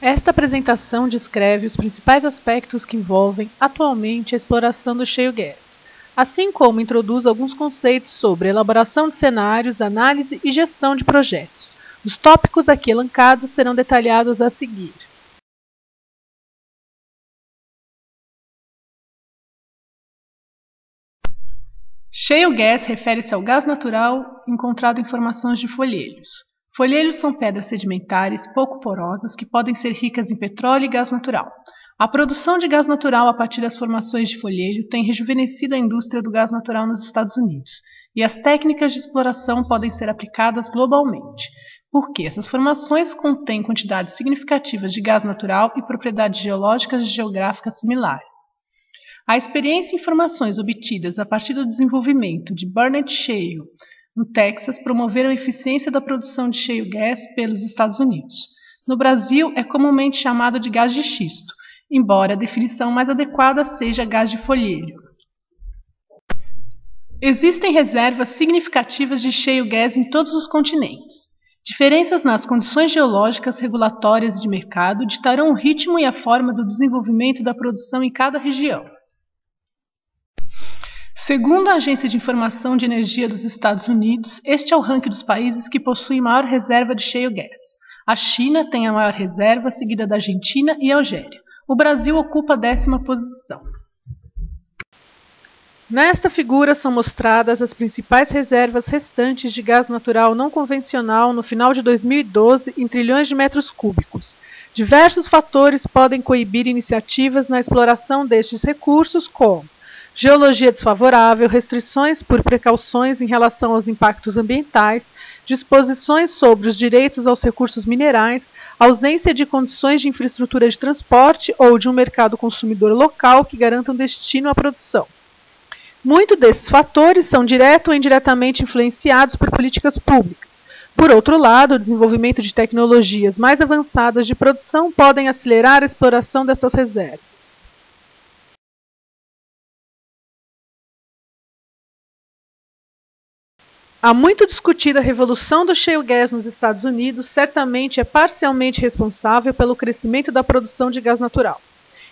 Esta apresentação descreve os principais aspectos que envolvem atualmente a exploração do shale gas, assim como introduz alguns conceitos sobre elaboração de cenários, análise e gestão de projetos. Os tópicos aqui elencados serão detalhados a seguir. Shale gas refere-se ao gás natural encontrado em formações de folheiros. Folheiros são pedras sedimentares pouco porosas que podem ser ricas em petróleo e gás natural. A produção de gás natural a partir das formações de folheiro tem rejuvenescido a indústria do gás natural nos Estados Unidos, e as técnicas de exploração podem ser aplicadas globalmente, porque essas formações contêm quantidades significativas de gás natural e propriedades geológicas e geográficas similares. A experiência e informações obtidas a partir do desenvolvimento de Barnett Shale, no Texas, promoveram a eficiência da produção de shale gas pelos Estados Unidos. No Brasil, é comumente chamado de gás de xisto, embora a definição mais adequada seja gás de folheiro. Existem reservas significativas de shale gas em todos os continentes. Diferenças nas condições geológicas, regulatórias e de mercado ditarão o ritmo e a forma do desenvolvimento da produção em cada região. Segundo a Agência de Informação de Energia dos Estados Unidos, este é o ranking dos países que possuem maior reserva de shale gas. A China tem a maior reserva, seguida da Argentina e Algéria. O Brasil ocupa a 10ª posição. Nesta figura são mostradas as principais reservas restantes de gás natural não convencional no final de 2012 em trilhões de metros cúbicos. Diversos fatores podem coibir iniciativas na exploração destes recursos, como geologia desfavorável, restrições por precauções em relação aos impactos ambientais, disposições sobre os direitos aos recursos minerais, ausência de condições de infraestrutura de transporte ou de um mercado consumidor local que garantam destino à produção. Muitos desses fatores são direto ou indiretamente influenciados por políticas públicas. Por outro lado, o desenvolvimento de tecnologias mais avançadas de produção podem acelerar a exploração dessas reservas. A muito discutida revolução do shale gas nos Estados Unidos certamente é parcialmente responsável pelo crescimento da produção de gás natural.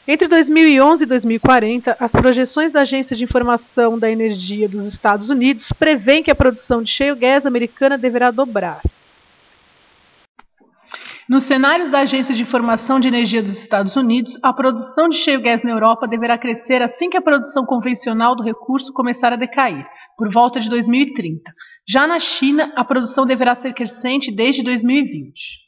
Entre 2011 e 2040, as projeções da Agência de Informação da Energia dos Estados Unidos prevêem que a produção de shale gas americana deverá dobrar. Nos cenários da Agência de Informação de Energia dos Estados Unidos, a produção de shale gas na Europa deverá crescer assim que a produção convencional do recurso começar a decair, por volta de 2030. Já na China, a produção deverá ser crescente desde 2020.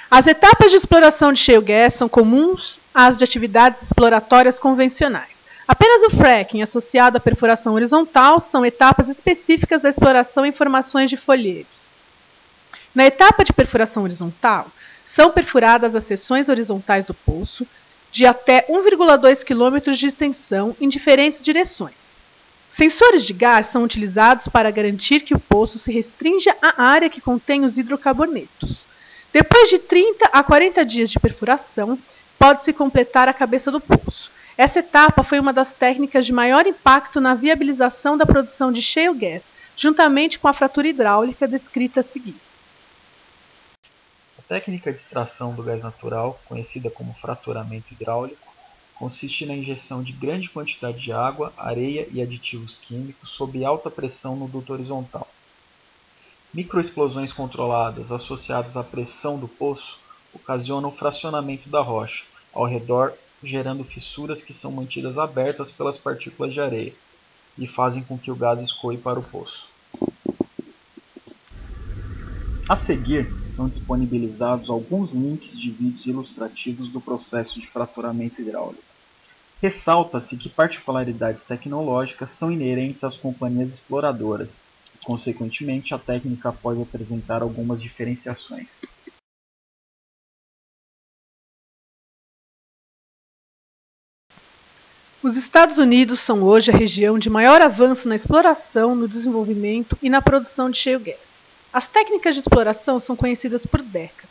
As etapas de exploração de shale gas são comuns às de atividades exploratórias convencionais. Apenas o fracking, associado à perfuração horizontal, são etapas específicas da exploração em formações de folheiros. Na etapa de perfuração horizontal, são perfuradas as seções horizontais do poço, de até 1,2 km de extensão em diferentes direções. Sensores de gás são utilizados para garantir que o poço se restrinja à área que contém os hidrocarbonetos. Depois de 30 a 40 dias de perfuração, pode-se completar a cabeça do poço. Essa etapa foi uma das técnicas de maior impacto na viabilização da produção de shale gas, juntamente com a fratura hidráulica descrita a seguir. A técnica de extração do gás natural, conhecida como fraturamento hidráulico, consiste na injeção de grande quantidade de água, areia e aditivos químicos sob alta pressão no duto horizontal. Microexplosões controladas associadas à pressão do poço ocasionam o fracionamento da rocha ao redor, gerando fissuras que são mantidas abertas pelas partículas de areia e fazem com que o gás escoe para o poço. A seguir, são disponibilizados alguns links de vídeos ilustrativos do processo de fraturamento hidráulico. Ressalta-se que particularidades tecnológicas são inerentes às companhias exploradoras, e, consequentemente, a técnica pode apresentar algumas diferenciações. Os Estados Unidos são hoje a região de maior avanço na exploração, no desenvolvimento e na produção de shale gas. As técnicas de exploração são conhecidas por décadas,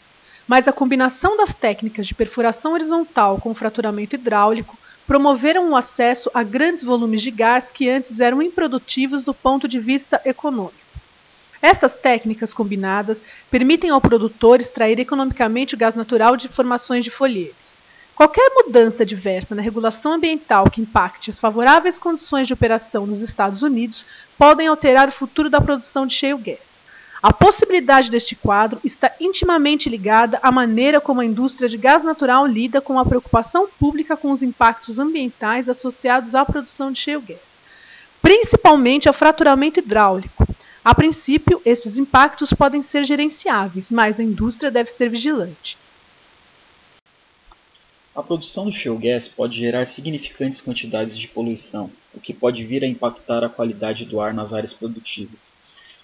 mas a combinação das técnicas de perfuração horizontal com fraturamento hidráulico promoveram o acesso a grandes volumes de gás que antes eram improdutivos do ponto de vista econômico. Estas técnicas combinadas permitem ao produtor extrair economicamente o gás natural de formações de folheiros. Qualquer mudança adversa na regulação ambiental que impacte as favoráveis condições de operação nos Estados Unidos podem alterar o futuro da produção de shale gas. A possibilidade deste quadro está intimamente ligada à maneira como a indústria de gás natural lida com a preocupação pública com os impactos ambientais associados à produção de shale gas, principalmente ao fraturamento hidráulico. A princípio, estes impactos podem ser gerenciáveis, mas a indústria deve ser vigilante. A produção do shale gas pode gerar significantes quantidades de poluição, o que pode vir a impactar a qualidade do ar nas áreas produtivas.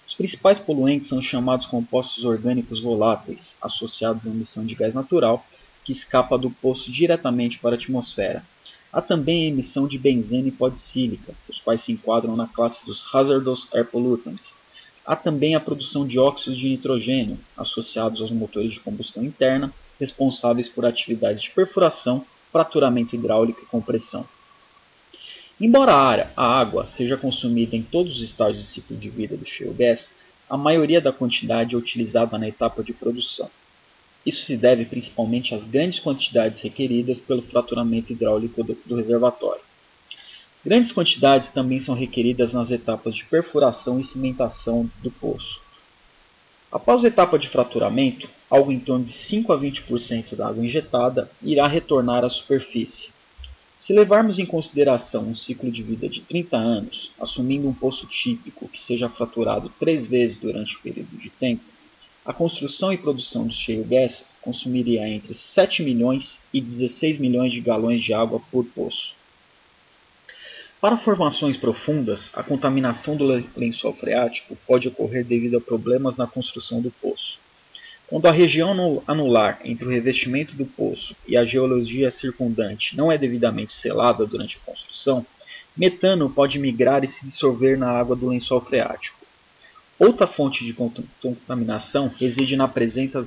Os principais poluentes são os chamados compostos orgânicos voláteis, associados à emissão de gás natural, que escapa do poço diretamente para a atmosfera. Há também a emissão de benzena e polisílica, os quais se enquadram na classe dos Hazardous Air Pollutants. Há também a produção de óxidos de nitrogênio, associados aos motores de combustão interna, responsáveis por atividades de perfuração, fraturamento hidráulico e compressão. Embora a água seja consumida em todos os estágios do ciclo de vida do shale gas, a maioria da quantidade é utilizada na etapa de produção. Isso se deve principalmente às grandes quantidades requeridas pelo fraturamento hidráulico do reservatório. Grandes quantidades também são requeridas nas etapas de perfuração e cimentação do poço. Após a etapa de fraturamento, algo em torno de 5 a 20% da água injetada irá retornar à superfície. Se levarmos em consideração um ciclo de vida de 30 anos, assumindo um poço típico que seja fraturado 3 vezes durante o período de tempo, a construção e produção de shale gas consumiria entre 7 milhões e 16 milhões de galões de água por poço. Para formações profundas, a contaminação do lençol freático pode ocorrer devido a problemas na construção do poço. Quando a região anular entre o revestimento do poço e a geologia circundante não é devidamente selada durante a construção, metano pode migrar e se dissolver na água do lençol freático. Outra fonte de contaminação reside na presença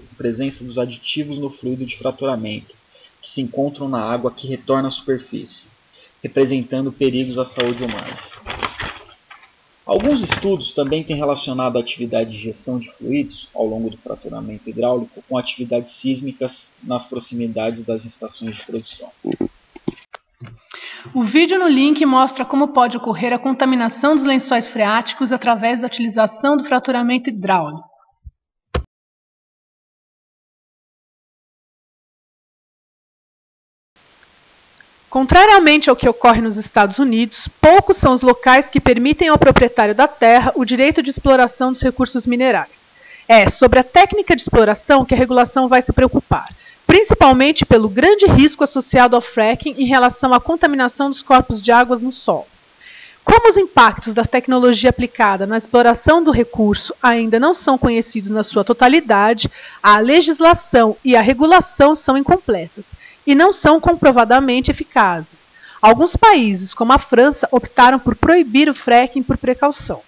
dos aditivos no fluido de fraturamento, que se encontram na água que retorna à superfície, representando perigos à saúde humana. Alguns estudos também têm relacionado a atividade de injeção de fluidos ao longo do fraturamento hidráulico com atividades sísmicas nas proximidades das estações de produção. O vídeo no link mostra como pode ocorrer a contaminação dos lençóis freáticos através da utilização do fraturamento hidráulico. Contrariamente ao que ocorre nos Estados Unidos, poucos são os locais que permitem ao proprietário da terra o direito de exploração dos recursos minerais. É sobre a técnica de exploração que a regulação vai se preocupar, principalmente pelo grande risco associado ao fracking em relação à contaminação dos corpos de água no solo. Como os impactos da tecnologia aplicada na exploração do recurso ainda não são conhecidos na sua totalidade, a legislação e a regulação são incompletas e não são comprovadamente eficazes. Alguns países, como a França, optaram por proibir o fracking por precaução.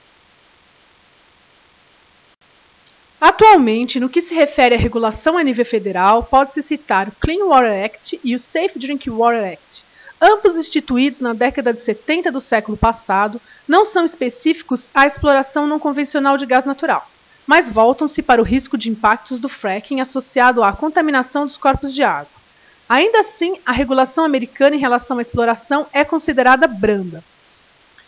Atualmente, no que se refere à regulação a nível federal, pode-se citar o Clean Water Act e o Safe Drinking Water Act. Ambos instituídos na década de 70 do século passado, não são específicos à exploração não convencional de gás natural, mas voltam-se para o risco de impactos do fracking associado à contaminação dos corpos de água. Ainda assim, a regulação americana em relação à exploração é considerada branda.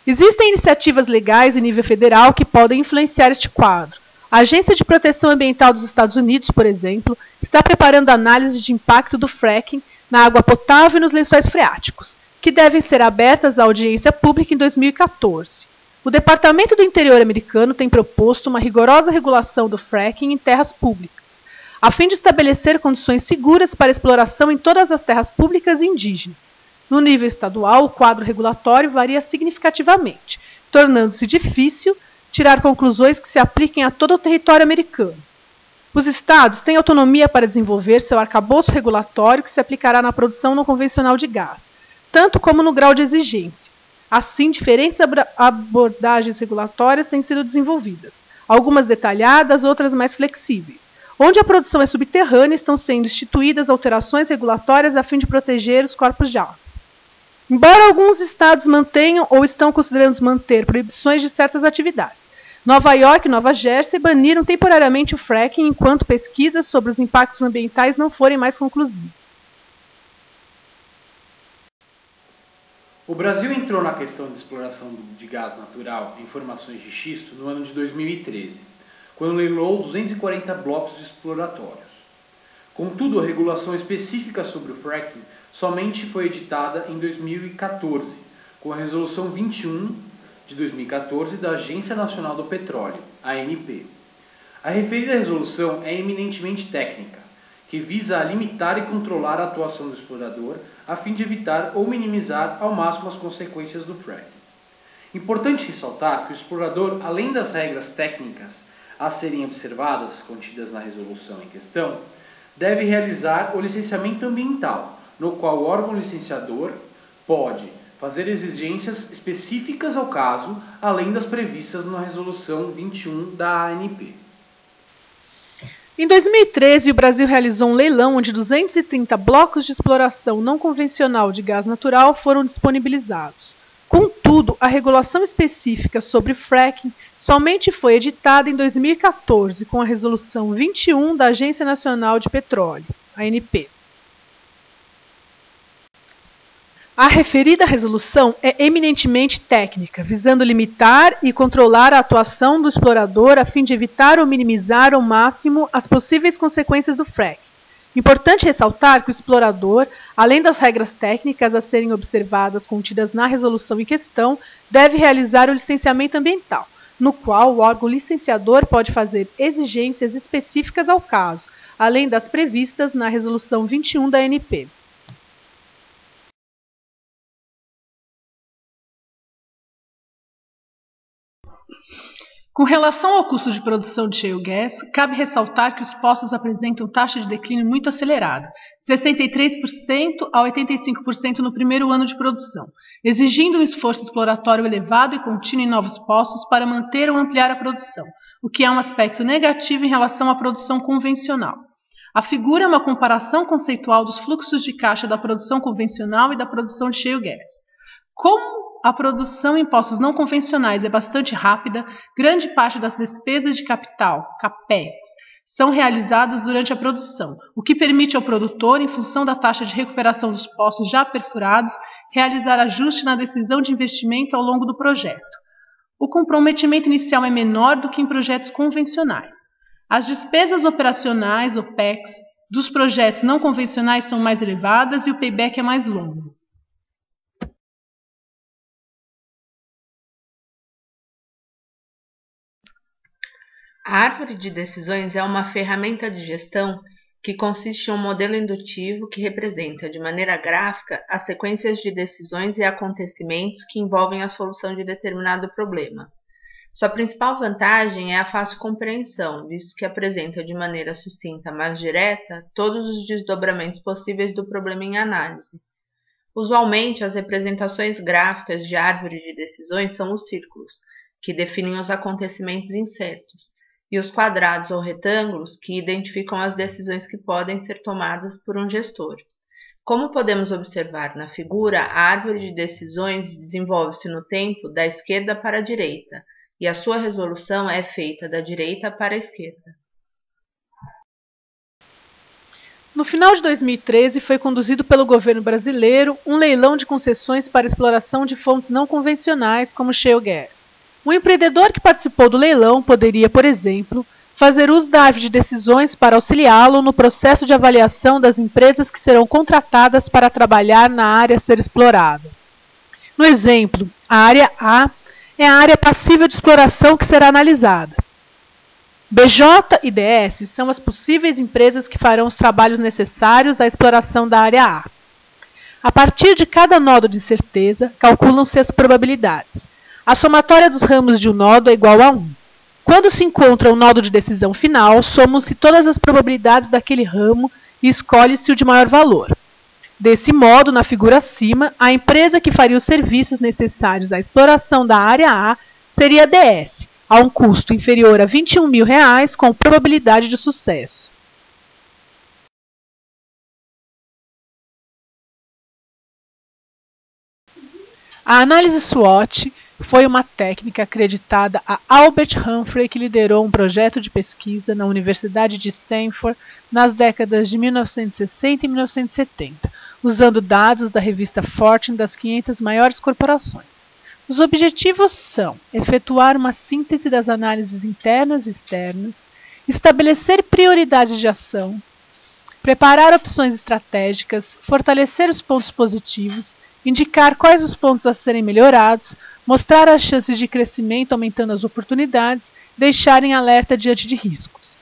Existem iniciativas legais em nível federal que podem influenciar este quadro. A Agência de Proteção Ambiental dos Estados Unidos, por exemplo, está preparando análise de impacto do fracking na água potável e nos lençóis freáticos, que devem ser abertas à audiência pública em 2014. O Departamento do Interior americano tem proposto uma rigorosa regulação do fracking em terras públicas, a fim de estabelecer condições seguras para exploração em todas as terras públicas e indígenas. No nível estadual, o quadro regulatório varia significativamente, tornando-se difícil tirar conclusões que se apliquem a todo o território americano. Os estados têm autonomia para desenvolver seu arcabouço regulatório que se aplicará na produção não convencional de gás, tanto como no grau de exigência. Assim, diferentes abordagens regulatórias têm sido desenvolvidas, algumas detalhadas, outras mais flexíveis. Onde a produção é subterrânea, estão sendo instituídas alterações regulatórias a fim de proteger os corpos de água. Embora alguns estados mantenham ou estão considerando manter proibições de certas atividades, Nova York e Nova Jersey baniram temporariamente o fracking enquanto pesquisas sobre os impactos ambientais não forem mais conclusivas. O Brasil entrou na questão de exploração de gás natural em formações de xisto no ano de 2013, quando leilou 240 blocos exploratórios. Contudo, a regulação específica sobre o fracking somente foi editada em 2014, com a Resolução 21 de 2014 da Agência Nacional do Petróleo, ANP. A referida resolução é eminentemente técnica, que visa limitar e controlar a atuação do explorador a fim de evitar ou minimizar ao máximo as consequências do fracking. Importante ressaltar que o explorador, além das regras técnicas a serem observadas contidas na resolução em questão, deve realizar o licenciamento ambiental, no qual o órgão licenciador pode fazer exigências específicas ao caso, além das previstas na Resolução 21 da ANP. Em 2013, o Brasil realizou um leilão onde 230 blocos de exploração não convencional de gás natural foram disponibilizados. Contudo, a regulação específica sobre fracking somente foi editada em 2014 com a Resolução 21 da Agência Nacional de Petróleo, ANP. A referida resolução é eminentemente técnica, visando limitar e controlar a atuação do explorador a fim de evitar ou minimizar ao máximo as possíveis consequências do fracking. Importante ressaltar que o explorador, além das regras técnicas a serem observadas contidas na resolução em questão, deve realizar o licenciamento ambiental, no qual o órgão licenciador pode fazer exigências específicas ao caso, além das previstas na Resolução 21 da ANP. Com relação ao custo de produção de shale gas, cabe ressaltar que os poços apresentam taxa de declínio muito acelerada, 63% a 85% no primeiro ano de produção, exigindo um esforço exploratório elevado e contínuo em novos poços para manter ou ampliar a produção, o que é um aspecto negativo em relação à produção convencional. A figura é uma comparação conceitual dos fluxos de caixa da produção convencional e da produção de shale gas. Como a produção em poços não convencionais é bastante rápida, grande parte das despesas de capital, CAPEX, são realizadas durante a produção, o que permite ao produtor, em função da taxa de recuperação dos poços já perfurados, realizar ajuste na decisão de investimento ao longo do projeto. O comprometimento inicial é menor do que em projetos convencionais. As despesas operacionais, OPEX, dos projetos não convencionais são mais elevadas e o payback é mais longo. A árvore de decisões é uma ferramenta de gestão que consiste em um modelo indutivo que representa, de maneira gráfica, as sequências de decisões e acontecimentos que envolvem a solução de determinado problema. Sua principal vantagem é a fácil compreensão, visto que apresenta de maneira sucinta, mas direta, todos os desdobramentos possíveis do problema em análise. Usualmente, as representações gráficas de árvore de decisões são os círculos, que definem os acontecimentos incertos, e os quadrados ou retângulos que identificam as decisões que podem ser tomadas por um gestor. Como podemos observar na figura, a árvore de decisões desenvolve-se no tempo da esquerda para a direita, e a sua resolução é feita da direita para a esquerda. No final de 2013, foi conduzido pelo governo brasileiro um leilão de concessões para exploração de fontes não convencionais como shale gas. O empreendedor que participou do leilão poderia, por exemplo, fazer uso da árvore de decisões para auxiliá-lo no processo de avaliação das empresas que serão contratadas para trabalhar na área a ser explorada. No exemplo, a área A é a área passível de exploração que será analisada. BJ e DS são as possíveis empresas que farão os trabalhos necessários à exploração da área A. A partir de cada nodo de incerteza, calculam-se as probabilidades. A somatória dos ramos de um nodo é igual a 1. Quando se encontra o nodo de decisão final, somam-se todas as probabilidades daquele ramo e escolhe-se o de maior valor. Desse modo, na figura acima, a empresa que faria os serviços necessários à exploração da área A seria a DS, a um custo inferior a R$ 21.000, com probabilidade de sucesso. A análise SWOT foi uma técnica acreditada a Albert Humphrey, que liderou um projeto de pesquisa na Universidade de Stanford nas décadas de 1960 e 1970, usando dados da revista Fortune das 500 maiores corporações. Os objetivos são efetuar uma síntese das análises internas e externas, estabelecer prioridades de ação, preparar opções estratégicas, fortalecer os pontos positivos, indicar quais os pontos a serem melhorados, mostrar as chances de crescimento aumentando as oportunidades, deixar em alerta diante de riscos.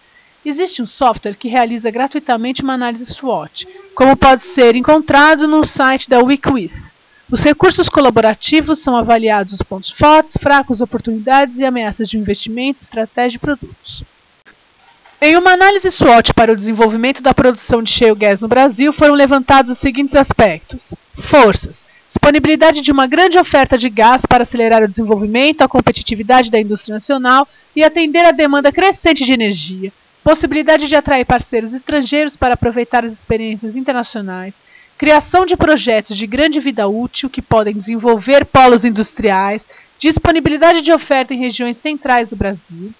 Existe um software que realiza gratuitamente uma análise SWOT, como pode ser encontrado no site da Wikwiz. Os recursos colaborativos são avaliados os pontos fortes, fracos, oportunidades e ameaças de investimento, estratégia e produtos. Em uma análise SWOT para o desenvolvimento da produção de shale gas no Brasil, foram levantados os seguintes aspectos: forças, disponibilidade de uma grande oferta de gás para acelerar o desenvolvimento, a competitividade da indústria nacional e atender à demanda crescente de energia, possibilidade de atrair parceiros estrangeiros para aproveitar as experiências internacionais, criação de projetos de grande vida útil que podem desenvolver polos industriais, disponibilidade de oferta em regiões centrais do Brasil.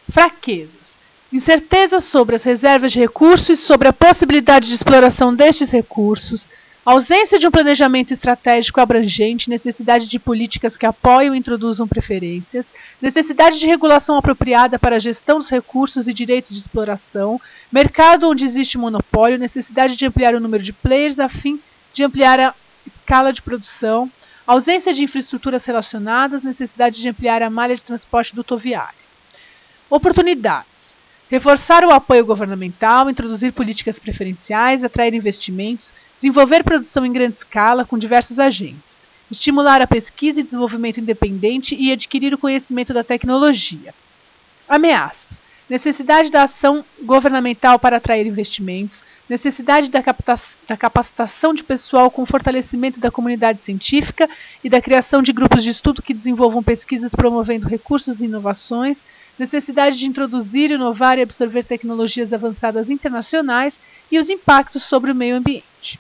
Fraquezas, incerteza sobre as reservas de recursos e sobre a possibilidade de exploração destes recursos, ausência de um planejamento estratégico abrangente, necessidade de políticas que apoiam e introduzam preferências, necessidade de regulação apropriada para a gestão dos recursos e direitos de exploração, mercado onde existe monopólio, necessidade de ampliar o número de players a fim de ampliar a escala de produção, ausência de infraestruturas relacionadas, necessidade de ampliar a malha de transporte dutoviária. Oportunidades. Reforçar o apoio governamental, introduzir políticas preferenciais, atrair investimentos, desenvolver produção em grande escala com diversos agentes, estimular a pesquisa e desenvolvimento independente e adquirir o conhecimento da tecnologia. Ameaças. Necessidade da ação governamental para atrair investimentos, necessidade da capacitação de pessoal com fortalecimento da comunidade científica e da criação de grupos de estudo que desenvolvam pesquisas promovendo recursos e inovações, necessidade de introduzir, inovar e absorver tecnologias avançadas internacionais e os impactos sobre o meio ambiente.